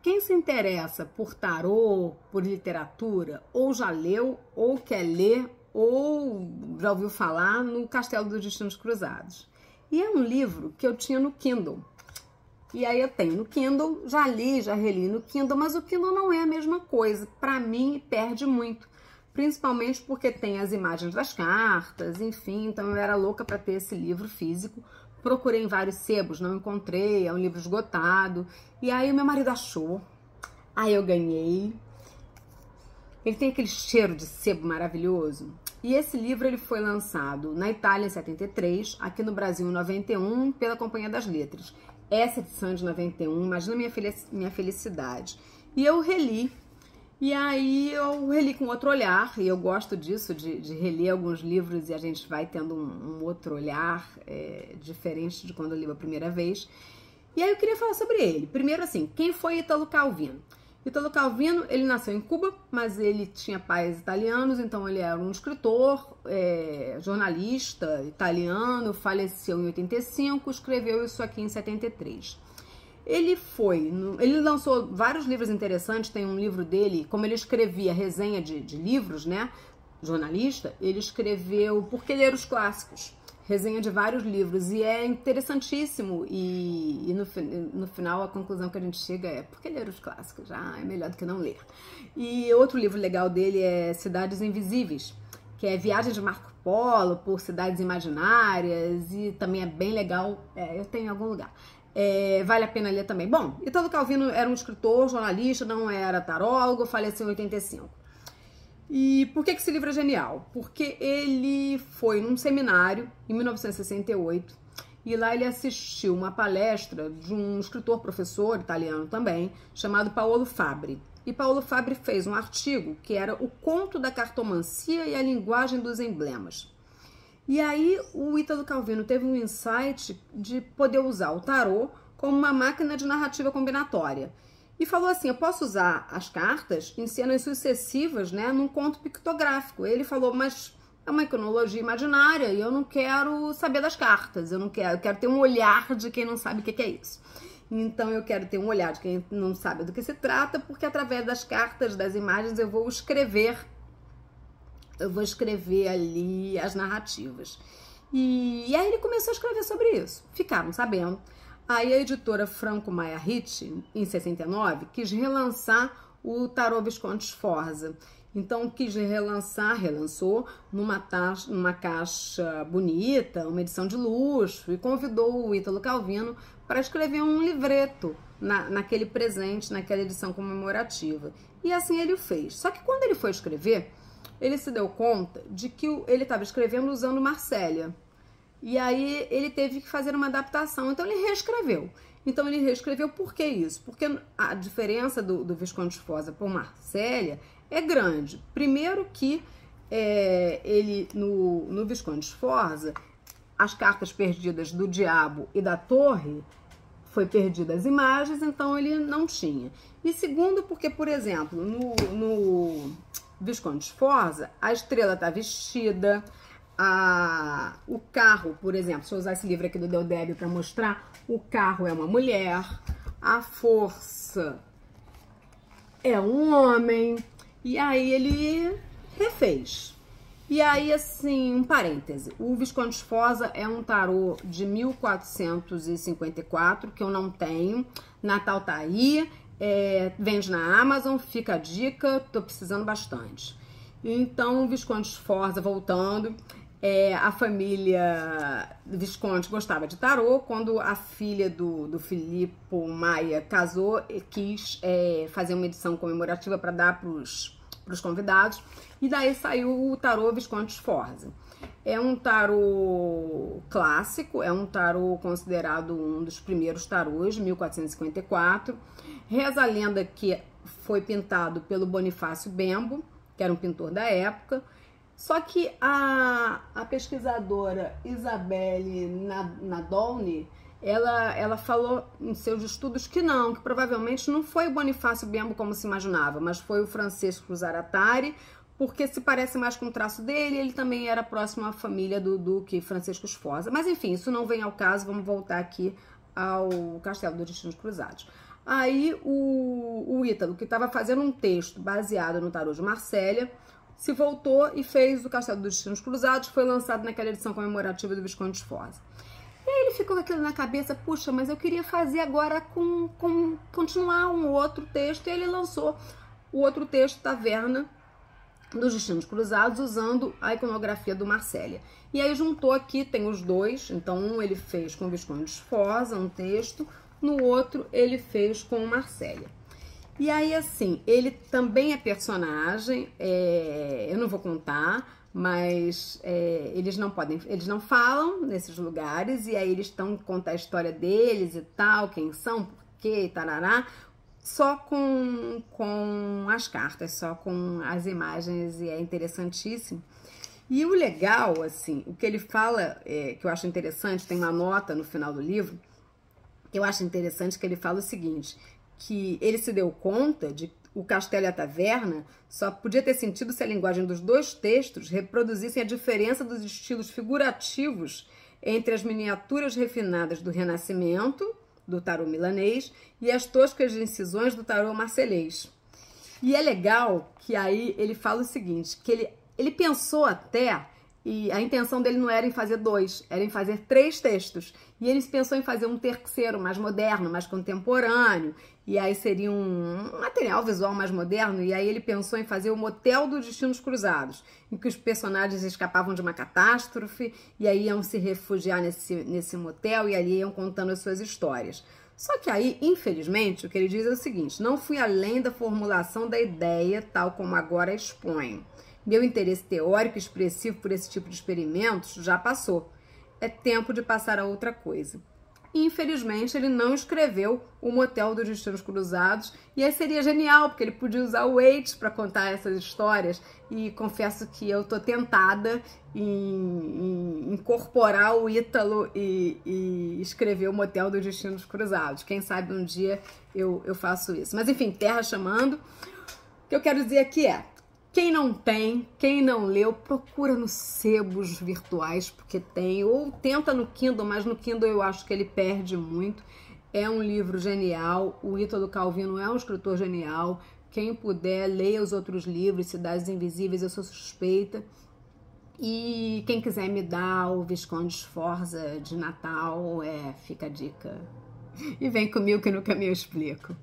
quem se interessa por tarô, por literatura, ou já leu, ou quer ler, ou já ouviu falar no Castelo dos Destinos Cruzados. E é um livro que eu tinha no Kindle. E aí eu tenho no Kindle, já li, já reli no Kindle, mas o Kindle não é a mesma coisa. Para mim, perde muito. Principalmente porque tem as imagens das cartas, enfim. Então eu era louca para ter esse livro físico. Procurei em vários sebos, não encontrei, é um livro esgotado. E aí o meu marido achou, aí eu ganhei. Ele tem aquele cheiro de sebo maravilhoso. E esse livro ele foi lançado na Itália em 73, aqui no Brasil em 91, pela Companhia das Letras. Essa edição de 91, imagina minha felicidade. E eu reli. E aí eu reli com outro olhar, e eu gosto disso, de reler alguns livros e a gente vai tendo um outro olhar diferente de quando eu li a primeira vez. E aí eu queria falar sobre ele. Primeiro assim, quem foi Italo Calvino? Italo Calvino, ele nasceu em Cuba, mas ele tinha pais italianos, então ele era um escritor, jornalista italiano, faleceu em 85, escreveu isso aqui em 73. Ele lançou vários livros interessantes, tem um livro dele, como ele escrevia resenha de livros, né, jornalista, ele escreveu Por que Ler os Clássicos, resenha de vários livros, e é interessantíssimo, e no final a conclusão que a gente chega é por que ler os clássicos? É melhor do que não ler. E outro livro legal dele é Cidades Invisíveis, que é Viagem de Marco Polo por cidades imaginárias, e também é bem legal, eu tenho em algum lugar. Vale a pena ler também. Bom, Italo Calvino era um escritor, jornalista, não era tarólogo, faleceu em 85. E por que esse livro é genial? Porque ele foi num seminário em 1968 e lá ele assistiu uma palestra de um escritor, professor italiano também, chamado Paolo Fabri. E Paolo Fabri fez um artigo que era O Conto da Cartomancia e a Linguagem dos Emblemas. E aí o Italo Calvino teve um insight de poder usar o tarô como uma máquina de narrativa combinatória. E falou assim, eu posso usar as cartas em cenas sucessivas, né, num conto pictográfico. Ele falou, mas é uma iconologia imaginária e eu não quero saber das cartas, eu quero ter um olhar de quem não sabe o que é isso. Então eu quero ter um olhar de quem não sabe do que se trata, porque através das cartas, das imagens, eu vou escrever ali as narrativas. E aí ele começou a escrever sobre isso. Ficaram sabendo. Aí a editora Franco Maia Ricci, em 69, quis relançar o Tarô Visconde Sforza. Então quis relançou numa caixa bonita, uma edição de luxo, e convidou o Italo Calvino para escrever um livreto naquele presente, naquela edição comemorativa. E assim ele o fez. Só que quando ele foi escrever, ele se deu conta de que ele estava escrevendo usando Marcélia. E aí ele teve que fazer uma adaptação. Então ele reescreveu. Por que isso? Porque a diferença do Visconde Sforza por Marcélia é grande. Primeiro que ele, no Visconde Sforza, as cartas perdidas do Diabo e da Torre, foi perdida as imagens, então ele não tinha. E segundo, porque, por exemplo, no Visconde Sforza, a estrela está vestida, o carro, por exemplo, se eu usar esse livro aqui do Deodébio para mostrar, o carro é uma mulher, a força é um homem, e aí ele refez. E aí, assim, um parêntese, o Visconde Sforza é um tarô de 1454, que eu não tenho, Natal tá aí, vende na Amazon, fica a dica, tô precisando bastante. Então, o Visconde Sforza, voltando, a família Visconde gostava de tarô. Quando a filha do Filippo Maia casou, quis fazer uma edição comemorativa para dar para os convidados, e daí saiu o tarô Visconde Sforza. É um tarô clássico, é um tarô considerado um dos primeiros tarôs, de 1454. Reza a lenda que foi pintado pelo Bonifácio Bembo, que era um pintor da época. Só que a pesquisadora Isabelle Nadolny, ela falou em seus estudos que provavelmente não foi o Bonifácio Bembo como se imaginava, mas foi o Francesco Zaratari, porque se parece mais com o traço dele, ele também era próximo à família do Duque Francisco Sforza. Mas enfim, isso não vem ao caso, vamos voltar aqui ao Castelo dos Destinos Cruzados. Aí o Ítalo, que estava fazendo um texto baseado no tarô de Marsella, se voltou e fez o Castelo dos Destinos Cruzados, foi lançado naquela edição comemorativa do Visconde Sforza. E aí ele ficou com aquilo na cabeça, puxa, mas eu queria fazer agora continuar um outro texto, e ele lançou o outro texto, Taverna dos Destinos Cruzados, usando a iconografia do Marsella. E aí juntou aqui, tem os dois, então um ele fez com o Visconde Sforza, um texto, no outro ele fez com o Marsella. E aí, assim, ele também é personagem, eu não vou contar, mas eles não falam nesses lugares, e aí eles estão contar a história deles e tal, quem são, por quê, e tarará, só com as cartas, só com as imagens, e é interessantíssimo. E o legal, assim, o que ele fala, que eu acho interessante, tem uma nota no final do livro, que eu acho interessante, que ele fala o seguinte, que ele se deu conta de que o Castelo e a Taverna só podia ter sentido se a linguagem dos dois textos reproduzissem a diferença dos estilos figurativos entre as miniaturas refinadas do Renascimento, do tarô milanês, e as toscas incisões do tarô marselês. E é legal que aí ele fala o seguinte, que ele pensou até, e a intenção dele não era em fazer 2, era em fazer 3 textos. E ele pensou em fazer um terceiro mais moderno, mais contemporâneo, e aí seria um material visual mais moderno, e aí ele pensou em fazer o Motel dos Destinos Cruzados, em que os personagens escapavam de uma catástrofe, e aí iam se refugiar nesse motel, e ali iam contando as suas histórias. Só que aí, infelizmente, o que ele diz é o seguinte, não fui além da formulação da ideia, tal como agora exponho. Meu interesse teórico e expressivo por esse tipo de experimentos já passou. É tempo de passar a outra coisa. E, infelizmente, ele não escreveu o Motel dos Destinos Cruzados, e aí seria genial, porque ele podia usar o Waits para contar essas histórias, e confesso que eu tô tentada em incorporar o Ítalo e escrever o Motel dos Destinos Cruzados. Quem sabe um dia eu faço isso. Mas, enfim, terra chamando. O que eu quero dizer aqui é, quem não tem, quem não leu, procura nos sebos virtuais, porque tem, ou tenta no Kindle, mas no Kindle eu acho que ele perde muito. É um livro genial, o Ítalo Calvino é um escritor genial. Quem puder, leia os outros livros, Cidades Invisíveis, eu sou suspeita. E quem quiser me dar o Visconde Sforza de Natal, fica a dica. E vem comigo que no caminho eu explico.